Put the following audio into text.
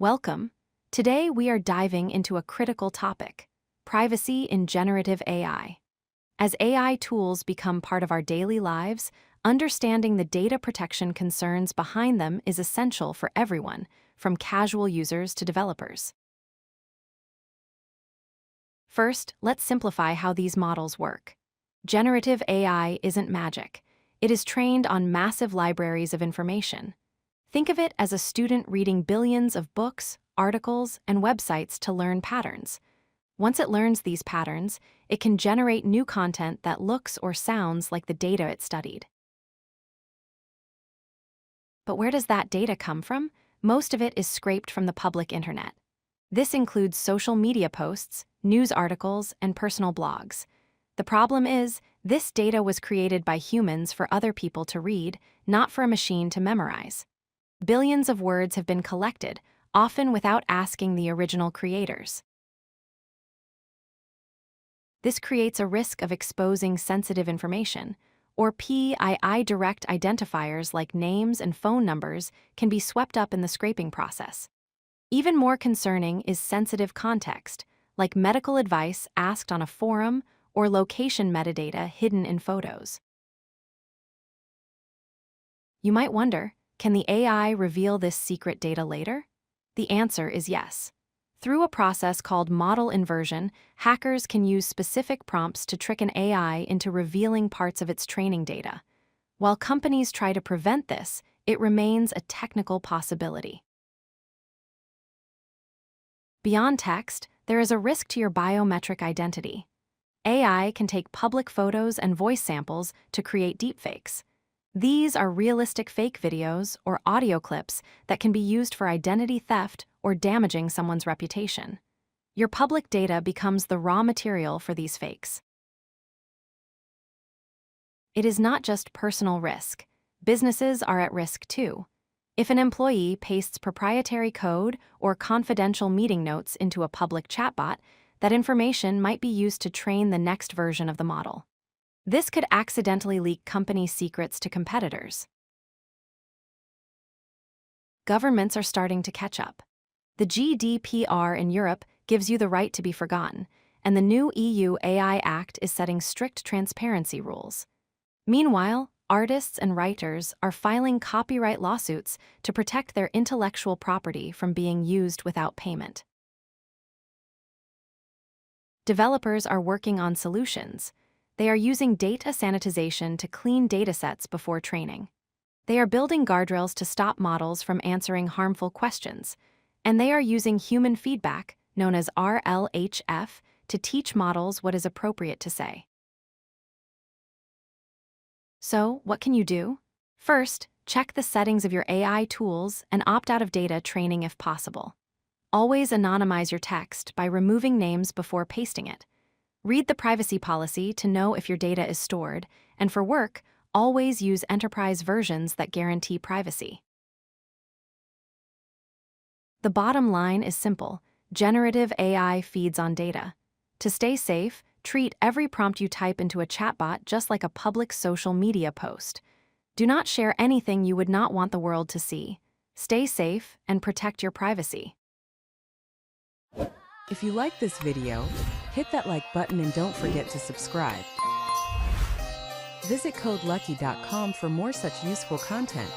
Welcome. Today we are diving into a critical topic: privacy in generative AI. As AI tools become part of our daily lives, understanding the data protection concerns behind them is essential for everyone, from casual users to developers. First, let's simplify how these models work. Generative AI isn't magic. It is trained on massive libraries of information. Think of it as a student reading billions of books, articles, and websites to learn patterns. Once it learns these patterns, it can generate new content that looks or sounds like the data it studied. But where does that data come from? Most of it is scraped from the public internet. This includes social media posts, news articles, and personal blogs. The problem is, this data was created by humans for other people to read, not for a machine to memorize. Billions of words have been collected, often without asking the original creators. This creates a risk of exposing sensitive information, or PII direct identifiers like names and phone numbers can be swept up in the scraping process. Even more concerning is sensitive context, like medical advice asked on a forum or location metadata hidden in photos. You might wonder, can the AI reveal this secret data later? The answer is yes. Through a process called model inversion, hackers can use specific prompts to trick an AI into revealing parts of its training data. While companies try to prevent this, it remains a technical possibility. Beyond text, there is a risk to your biometric identity. AI can take public photos and voice samples to create deepfakes. These are realistic fake videos or audio clips that can be used for identity theft or damaging someone's reputation. Your public data becomes the raw material for these fakes. It is not just personal risk. Businesses are at risk too. If an employee pastes proprietary code or confidential meeting notes into a public chatbot, that information might be used to train the next version of the model. This could accidentally leak company secrets to competitors. Governments are starting to catch up. The GDPR in Europe gives you the right to be forgotten, and the new EU AI Act is setting strict transparency rules. Meanwhile, artists and writers are filing copyright lawsuits to protect their intellectual property from being used without payment. Developers are working on solutions. They are using data sanitization to clean datasets before training. They are building guardrails to stop models from answering harmful questions, and they are using human feedback, known as RLHF, to teach models what is appropriate to say. So, what can you do? First, check the settings of your AI tools and opt out of data training if possible. Always anonymize your text by removing names before pasting it. Read the privacy policy to know if your data is stored, and for work, always use enterprise versions that guarantee privacy. The bottom line is simple: generative AI feeds on data. To stay safe, treat every prompt you type into a chatbot just like a public social media post. Do not share anything you would not want the world to see. Stay safe and protect your privacy. If you like this video, hit that like button and don't forget to subscribe. Visit codelucky.com for more such useful content.